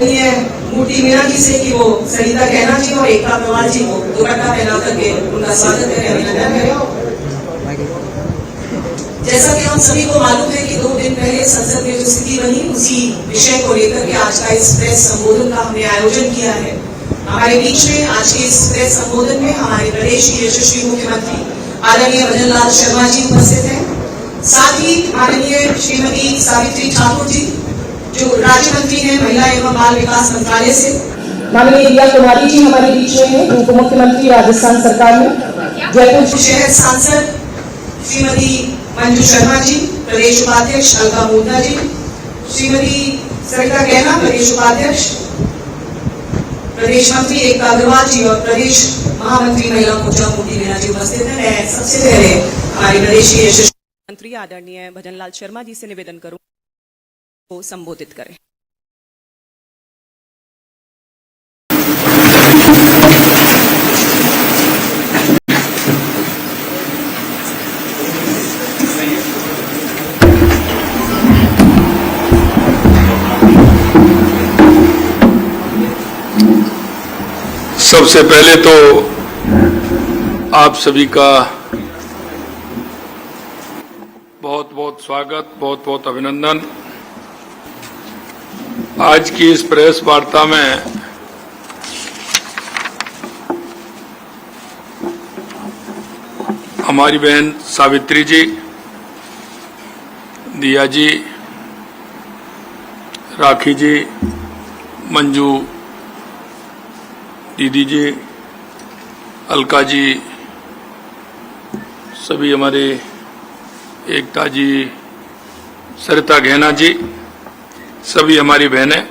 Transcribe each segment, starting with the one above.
मूर्ति मीना जी से कि वो सरिता कहना जी और एकता पवार जी को दुपट्टा पहना करके उनका स्वागत करें, अभिनंदन करें। जैसा कि हम सभी को मालूम है कि 2 दिन पहले संसद में जो स्थिति बनी, उसी विषय को लेकर के आज का इस प्रेस संबोधन का हमने आयोजन किया है। हमारे बीच में आज के इस प्रेस संबोधन में हमारे प्रदेश के यशस्वी मुख्यमंत्री आदरणीय भजन लाल शर्मा जी उपस्थित हैं। साथ ही माननीय श्रीमती सावित्री ठाकुर जी जो राज्य मंत्री हैं महिला एवं बाल विकास मंत्रालय से, माननीय रिया कुमारी जी हमारे बीच में हैं, उप मुख्यमंत्री राजस्थान सरकार में, जयपुर शहर सांसद श्रीमती मंजू शर्मा जी, प्रदेश उपाध्यक्ष अलका मोदना जी, श्रीमती सरिता कहना प्रदेश उपाध्यक्ष, प्रदेश मंत्री एकता अग्रवाल जी और प्रदेश महामंत्री महिला मोर्चा मूर्ति मीना जी उपस्थित हैं। मैं सबसे पहले हमारे प्रदेश के यशस्वी मंत्री आदरणीय भजन लाल शर्मा जी से निवेदन करूं को संबोधित करें। सबसे पहले तो आप सभी का बहुत बहुत स्वागत, बहुत बहुत अभिनंदन। आज की इस प्रेस वार्ता में हमारी बहन सावित्री जी, दिया जी, राखी जी, मंजू दीदी जी, अलका जी, सभी हमारे एकता जी, सरिता कहना जी, सभी हमारी बहनें,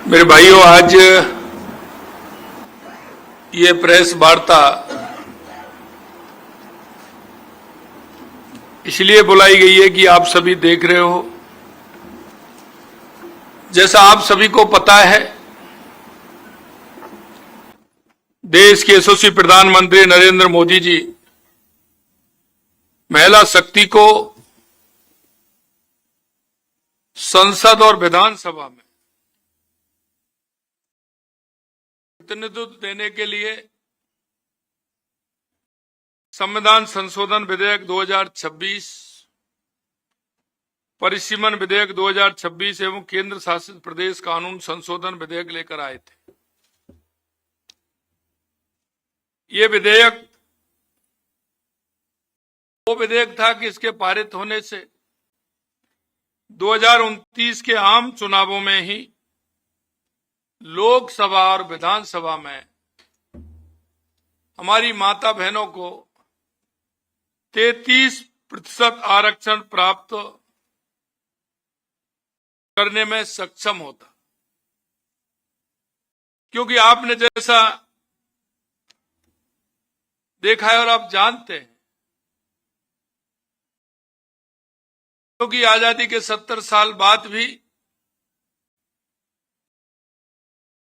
मेरे भाइयों, आज ये प्रेस वार्ता इसलिए बुलाई गई है कि आप सभी देख रहे हो, जैसा आप सभी को पता है, देश के यशस्वी प्रधानमंत्री नरेंद्र मोदी जी महिला शक्ति को संसद और विधानसभा में प्रतिनिधित्व देने के लिए संविधान संशोधन विधेयक 2026, परिसीमन विधेयक 2026 एवं केंद्र शासित प्रदेश कानून संशोधन विधेयक लेकर आए थे। ये विधेयक वो विधेयक था कि इसके पारित होने से 2029 के आम चुनावों में ही लोकसभा और विधानसभा में हमारी माता बहनों को 33% आरक्षण प्राप्त करने में सक्षम होता, क्योंकि आपने जैसा देखा है और आप जानते हैं, क्योंकि आजादी के 70 साल बाद भी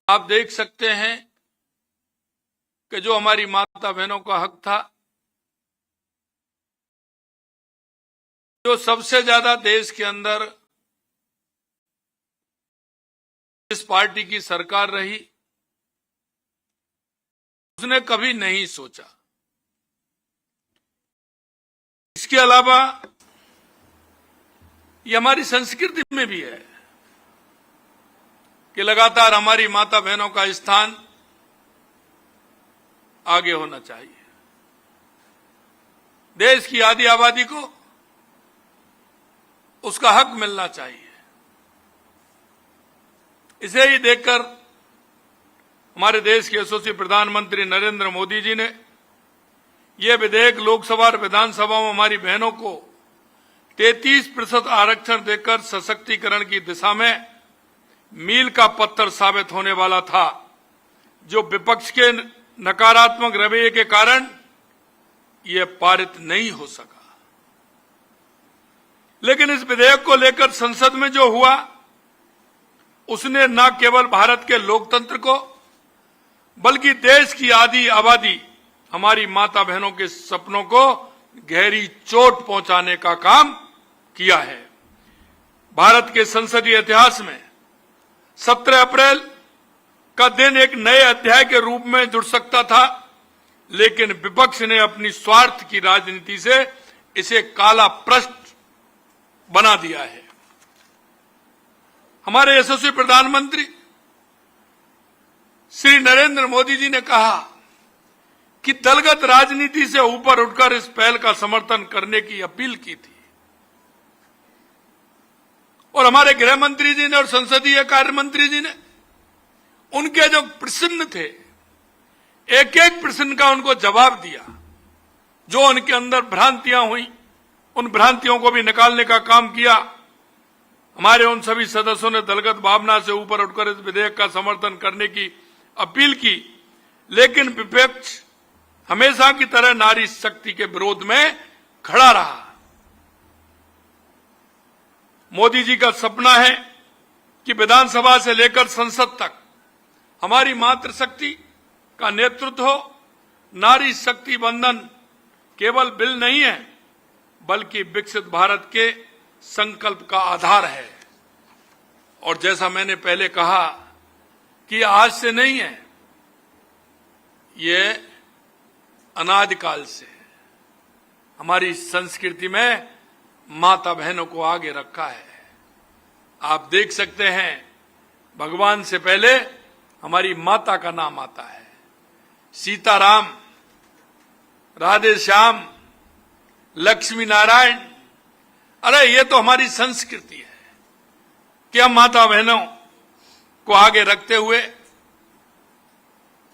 आप देख सकते हैं कि जो हमारी माता बहनों का हक था, जो सबसे ज्यादा देश के अंदर इस पार्टी की सरकार रही, उसने कभी नहीं सोचा। इसके अलावा ये हमारी संस्कृति में भी है कि लगातार हमारी माता बहनों का स्थान आगे होना चाहिए। देश की आधी आबादी को उसका हक मिलना चाहिए। इसे ही देखकर हमारे देश के यशस्वी प्रधानमंत्री नरेंद्र मोदी जी ने यह विधेयक लोकसभा और विधानसभा में हमारी बहनों को 33% आरक्षण देकर सशक्तिकरण की दिशा में मील का पत्थर साबित होने वाला था, जो विपक्ष के नकारात्मक रवैये के कारण यह पारित नहीं हो सका। लेकिन इस विधेयक को लेकर संसद में जो हुआ, उसने न केवल भारत के लोकतंत्र को बल्कि देश की आधी आबादी हमारी माता बहनों के सपनों को गहरी चोट पहुंचाने का काम किया है। भारत के संसदीय इतिहास में 17 अप्रैल का दिन एक नए अध्याय के रूप में जुड़ सकता था, लेकिन विपक्ष ने अपनी स्वार्थ की राजनीति से इसे काला पृष्ठ बना दिया है। हमारे यशस्वी प्रधानमंत्री श्री नरेंद्र मोदी जी ने कहा कि दलगत राजनीति से ऊपर उठकर इस पहल का समर्थन करने की अपील की थी, और हमारे गृह मंत्री जी ने और संसदीय कार्य मंत्री जी ने उनके जो प्रश्न थे, एक एक प्रश्न का उनको जवाब दिया। जो उनके अंदर भ्रांतियां हुई, उन भ्रांतियों को भी निकालने का काम किया। हमारे उन सभी सदस्यों ने दलगत भावना से ऊपर उठकर इस विधेयक का समर्थन करने की अपील की, लेकिन विपक्ष हमेशा की तरह नारी शक्ति के विरोध में खड़ा रहा। मोदी जी का सपना है कि विधानसभा से लेकर संसद तक हमारी मातृशक्ति का नेतृत्व हो। नारी शक्ति बंधन केवल बिल नहीं है, बल्कि विकसित भारत के संकल्प का आधार है। और जैसा मैंने पहले कहा कि आज से नहीं है, ये अनादिकाल से है। हमारी संस्कृति में माता बहनों को आगे रखा है। आप देख सकते हैं, भगवान से पहले हमारी माता का नाम आता है। सीताराम, राधे श्याम, लक्ष्मी नारायण। अरे ये तो हमारी संस्कृति है कि हम माता बहनों को आगे रखते हुए,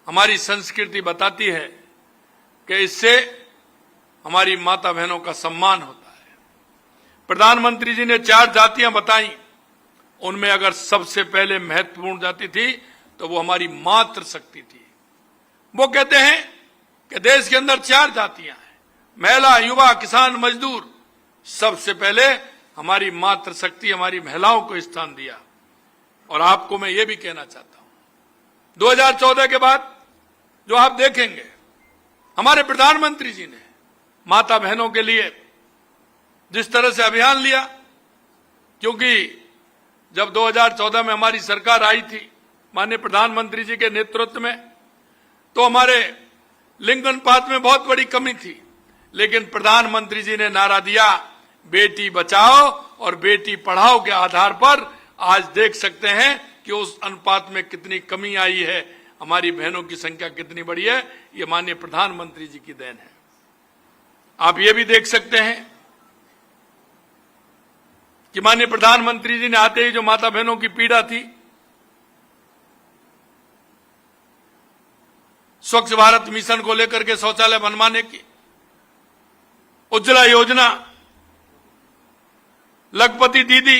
हमारी संस्कृति बताती है कि इससे हमारी माता बहनों का सम्मान होता है। प्रधानमंत्री जी ने 4 जातियां बताई, उनमें अगर सबसे पहले महत्वपूर्ण जाति थी तो वो हमारी मातृशक्ति थी। वो कहते हैं कि देश के अंदर 4 जातियां हैं, महिला, युवा, किसान, मजदूर। सबसे पहले हमारी मातृशक्ति, हमारी महिलाओं को स्थान दिया। और आपको मैं ये भी कहना चाहता हूं, 2014 के बाद जो आप देखेंगे, हमारे प्रधानमंत्री जी ने माता बहनों के लिए जिस तरह से अभियान लिया, क्योंकि जब 2014 में हमारी सरकार आई थी माननीय प्रधानमंत्री जी के नेतृत्व में, तो हमारे लिंग अनुपात में बहुत बड़ी कमी थी। लेकिन प्रधानमंत्री जी ने नारा दिया, बेटी बचाओ और बेटी पढ़ाओ के आधार पर आज देख सकते हैं कि उस अनुपात में कितनी कमी आई है, हमारी बहनों की संख्या कितनी बड़ी है। ये माननीय प्रधानमंत्री जी की देन है। आप ये भी देख सकते हैं कि माननीय प्रधानमंत्री जी ने आते ही जो माता बहनों की पीड़ा थी, स्वच्छ भारत मिशन को लेकर के शौचालय बनवाने की, उज्ज्वला योजना, लखपति दीदी,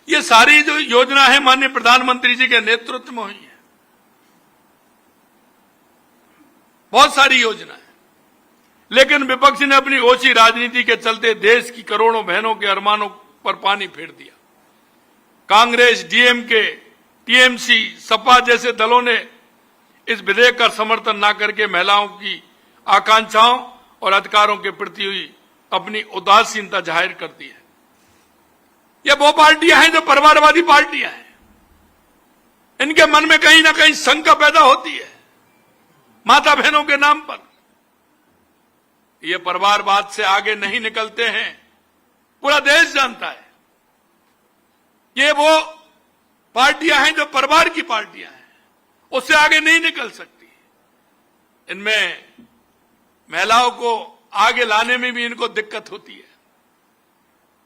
ये सारी जो योजना है माननीय प्रधानमंत्री जी के नेतृत्व में हुई है। बहुत सारी योजना है, लेकिन विपक्ष ने अपनी ओछी राजनीति के चलते देश की करोड़ों बहनों के अरमानों पर पानी फेर दिया। कांग्रेस, डीएमके, टीएमसी, सपा जैसे दलों ने इस विधेयक का समर्थन न करके महिलाओं की आकांक्षाओं और अधिकारों के प्रति हुई अपनी उदासीनता जाहिर कर दी है। ये वो पार्टियां हैं जो परिवारवादी पार्टियां हैं। इनके मन में कहीं ना कहीं शंका पैदा होती है माता बहनों के नाम पर। ये परिवारवाद से आगे नहीं निकलते हैं, पूरा देश जानता है। ये वो पार्टियां हैं जो परिवार की पार्टियां हैं, उससे आगे नहीं निकल सकती। इनमें महिलाओं को आगे लाने में भी इनको दिक्कत होती है।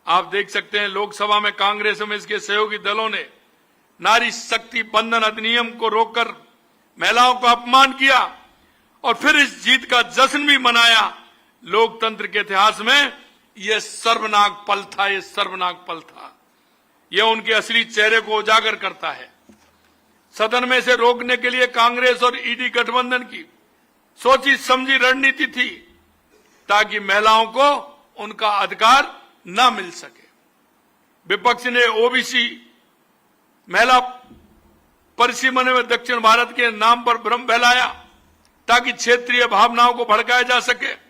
आप देख सकते हैं, लोकसभा में कांग्रेस में इसके सहयोगी दलों ने नारी शक्ति बंधन अधिनियम को रोककर महिलाओं का अपमान किया और फिर इस जीत का जश्न भी मनाया। लोकतंत्र के इतिहास में यह सर्वनाक पल था, यह सर्वनाक पल था। यह उनके असली चेहरे को उजागर करता है। सदन में से रोकने के लिए कांग्रेस और ईडी गठबंधन की सोची समझी रणनीति थी ताकि महिलाओं को उनका अधिकार न मिल सके। विपक्ष ने ओबीसी महिला परिसीमन में दक्षिण भारत के नाम पर भ्रम फैलाया ताकि क्षेत्रीय भावनाओं को भड़काया जा सके,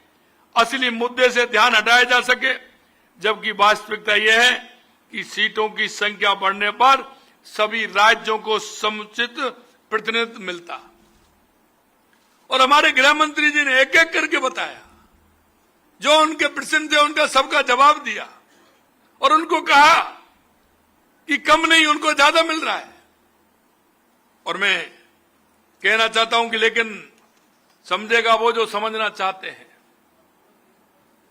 असली मुद्दे से ध्यान हटाया जा सके, जबकि वास्तविकता यह है कि सीटों की संख्या बढ़ने पर सभी राज्यों को समुचित प्रतिनिधित्व मिलता। और हमारे गृह मंत्री जी ने एक एक करके बताया, जो उनके प्रश्न थे उनका सबका जवाब दिया और उनको कहा कि कम नहीं, उनको ज्यादा मिल रहा है। और मैं कहना चाहता हूं कि लेकिन समझेगा वो जो समझना चाहते हैं।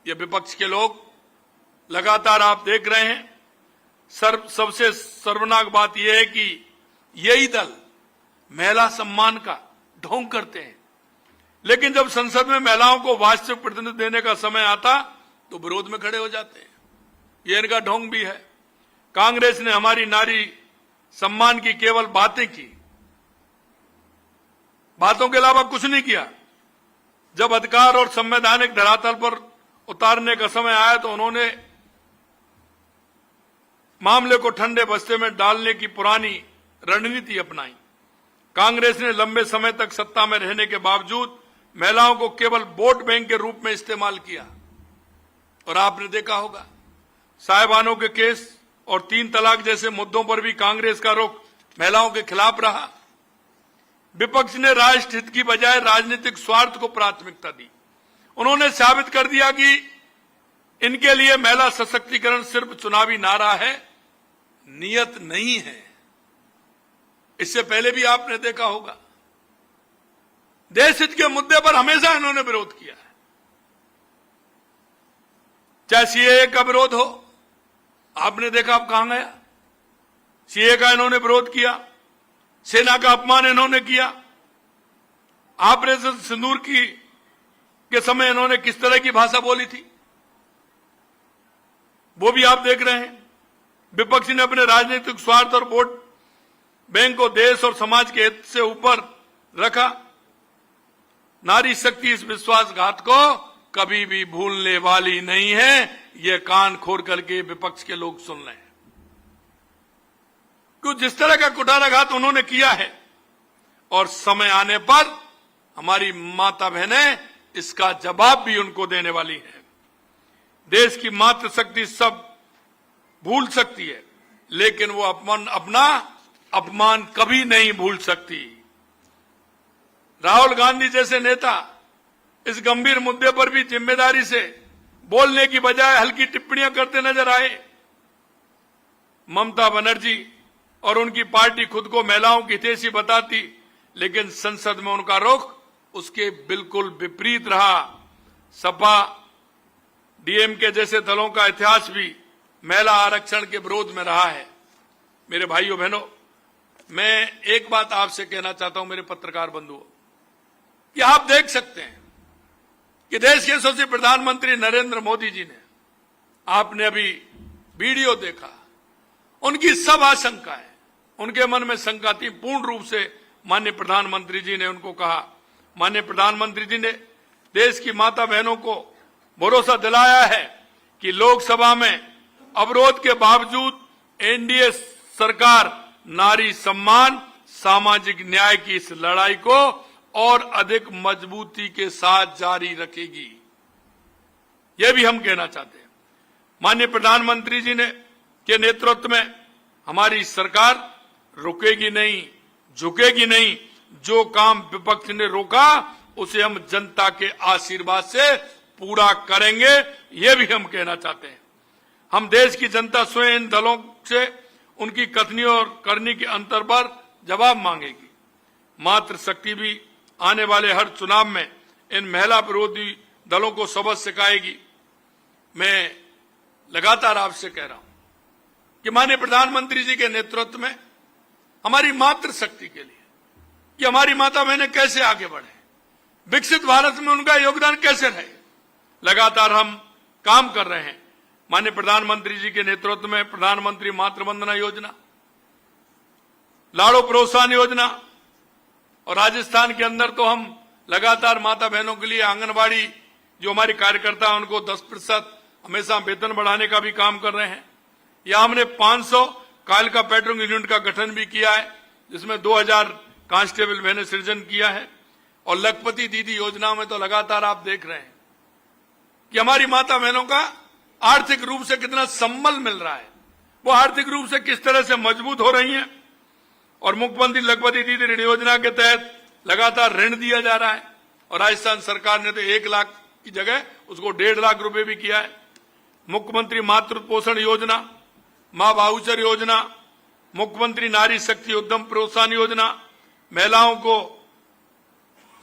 ये विपक्ष के लोग लगातार आप देख रहे हैं, सबसे शर्मनाक बात यह है कि यही दल महिला सम्मान का ढोंग करते हैं, लेकिन जब संसद में महिलाओं को वास्तविक प्रतिनिधित्व देने का समय आता तो विरोध में खड़े हो जाते हैं। ये इनका ढोंग भी है। कांग्रेस ने हमारी नारी सम्मान की केवल बातें की, बातों के अलावा कुछ नहीं किया। जब अधिकार और संवैधानिक धरातल पर उतारने का समय आया तो उन्होंने मामले को ठंडे बस्ते में डालने की पुरानी रणनीति अपनाई। कांग्रेस ने लंबे समय तक सत्ता में रहने के बावजूद महिलाओं को केवल वोट बैंक के रूप में इस्तेमाल किया। और आपने देखा होगा, साहिबानों के केस और 3 तलाक जैसे मुद्दों पर भी कांग्रेस का रुख महिलाओं के खिलाफ रहा। विपक्ष ने राष्ट्र हित की बजाय राजनीतिक स्वार्थ को प्राथमिकता दी। उन्होंने साबित कर दिया कि इनके लिए महिला सशक्तिकरण सिर्फ चुनावी नारा है, नियत नहीं है। इससे पहले भी आपने देखा होगा, देश हित के मुद्दे पर हमेशा इन्होंने विरोध किया है। चाहे सीएए का विरोध हो, आपने देखा अब कहां गया। सीएए का इन्होंने विरोध किया, सेना का अपमान इन्होंने किया। ऑपरेशन सिंदूर के समय इन्होंने किस तरह की भाषा बोली थी, वो भी आप देख रहे हैं। विपक्ष ने अपने राजनीतिक स्वार्थ और वोट बैंक को देश और समाज के हित से ऊपर रखा। नारी शक्ति इस विश्वासघात को कभी भी भूलने वाली नहीं है। ये कान खोल करके विपक्ष के लोग सुन रहे हैं। क्योंकि जिस तरह का कुठाराघात उन्होंने किया है, और समय आने पर हमारी माता बहनें इसका जवाब भी उनको देने वाली है। देश की मातृशक्ति सब भूल सकती है, लेकिन वो अपना अपमान कभी नहीं भूल सकती। राहुल गांधी जैसे नेता इस गंभीर मुद्दे पर भी जिम्मेदारी से बोलने की बजाय हल्की टिप्पणियां करते नजर आए। ममता बनर्जी और उनकी पार्टी खुद को महिलाओं की हितैषी बताती, लेकिन संसद में उनका रुख उसके बिल्कुल विपरीत रहा। सपा डीएमके जैसे दलों का इतिहास भी महिला आरक्षण के विरोध में रहा है। मेरे भाइयों बहनों, मैं एक बात आपसे कहना चाहता हूं, मेरे पत्रकार बंधुओं, कि आप देख सकते हैं कि देश के यशस्वी प्रधानमंत्री नरेंद्र मोदी जी ने, आपने अभी वीडियो देखा, उनकी सब आशंकाएं, उनके मन में शंका थी, पूर्ण रूप से माननीय प्रधानमंत्री जी ने उनको कहा। माननीय प्रधानमंत्री जी ने देश की माता बहनों को भरोसा दिलाया है कि लोकसभा में अवरोध के बावजूद एनडीए सरकार नारी सम्मान, सामाजिक न्याय की इस लड़ाई को और अधिक मजबूती के साथ जारी रखेगी। यह भी हम कहना चाहते हैं। माननीय प्रधानमंत्री जी ने के नेतृत्व में हमारी सरकार रुकेगी नहीं, झुकेगी नहीं। जो काम विपक्ष ने रोका उसे हम जनता के आशीर्वाद से पूरा करेंगे, यह भी हम कहना चाहते हैं। हम देश की जनता स्वयं इन दलों से उनकी कथनी और करनी के अंतर पर जवाब मांगेगी। मातृशक्ति भी आने वाले हर चुनाव में इन महिला विरोधी दलों को सबक सिखाएगी। मैं लगातार आपसे कह रहा हूं कि माननीय प्रधानमंत्री जी के नेतृत्व में हमारी मातृशक्ति के लिए कि हमारी माता बहनें कैसे आगे बढ़े, विकसित भारत में उनका योगदान कैसे रहे, लगातार हम काम कर रहे हैं। माननीय प्रधानमंत्री जी के नेतृत्व में प्रधानमंत्री मातृ वंदना योजना, लाड़ो प्रोत्साहन योजना, और राजस्थान के अंदर तो हम लगातार माता बहनों के लिए आंगनबाड़ी जो हमारी कार्यकर्ता है उनको 10% हमेशा वेतन बढ़ाने का भी काम कर रहे हैं। या हमने 500 कालिका पेट्रोलिंग यूनिट का गठन भी किया है, जिसमें 2000 कांस्टेबल बहनें सृजन किया है। और लखपति दीदी योजना में तो लगातार आप देख रहे हैं कि हमारी माता बहनों का आर्थिक रूप से कितना संबल मिल रहा है। वो आर्थिक रूप से किस तरह से मजबूत हो रही हैं। और मुख्यमंत्री लखपति दीदी ऋण योजना के तहत लगातार ऋण दिया जा रहा है और राजस्थान सरकार ने तो 1 लाख की जगह उसको 1.5 लाख रुपए भी किया है। मुख्यमंत्री मातृत्व पोषण योजना, मां वाउचर योजना, मुख्यमंत्री नारी शक्ति उद्यम प्रोत्साहन योजना, महिलाओं को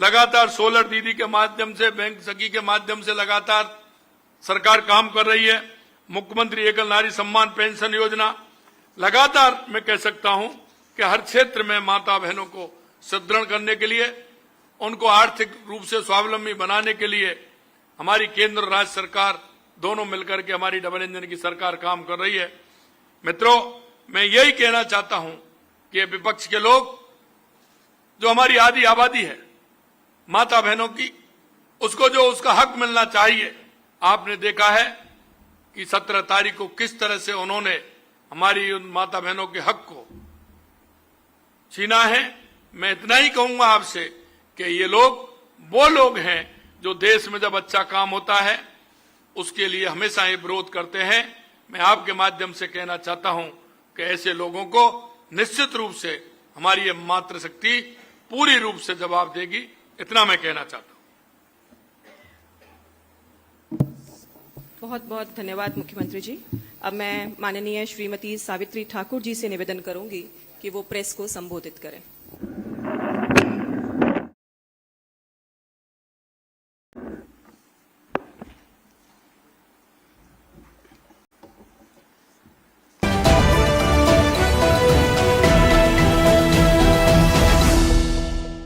लगातार सोलर दीदी के माध्यम से, बैंक सखी के माध्यम से लगातार सरकार काम कर रही है। मुख्यमंत्री एकल नारी सम्मान पेंशन योजना, लगातार मैं कह सकता हूं कि हर क्षेत्र में माता बहनों को सुदृढ़ करने के लिए, उनको आर्थिक रूप से स्वावलंबी बनाने के लिए हमारी केंद्र और राज्य सरकार दोनों मिलकर के हमारी डबल इंजन की सरकार काम कर रही है। मित्रों, मैं यही कहना चाहता हूं कि विपक्ष के लोग, जो हमारी आधी आबादी है माता बहनों की, उसको जो उसका हक मिलना चाहिए, आपने देखा है कि 17 तारीख को किस तरह से उन्होंने हमारी उन माता बहनों के हक को छीना है। मैं इतना ही कहूंगा आपसे कि ये लोग वो लोग हैं जो देश में जब अच्छा काम होता है उसके लिए हमेशा ये विरोध करते हैं। मैं आपके माध्यम से कहना चाहता हूं कि ऐसे लोगों को निश्चित रूप से हमारी ये मातृशक्ति पूरी रूप से जवाब देगी, इतना मैं कहना चाहता हूं। बहुत बहुत धन्यवाद मुख्यमंत्री जी। अब मैं माननीय श्रीमती सावित्री ठाकुर जी से निवेदन करूंगी कि वो प्रेस को संबोधित करें।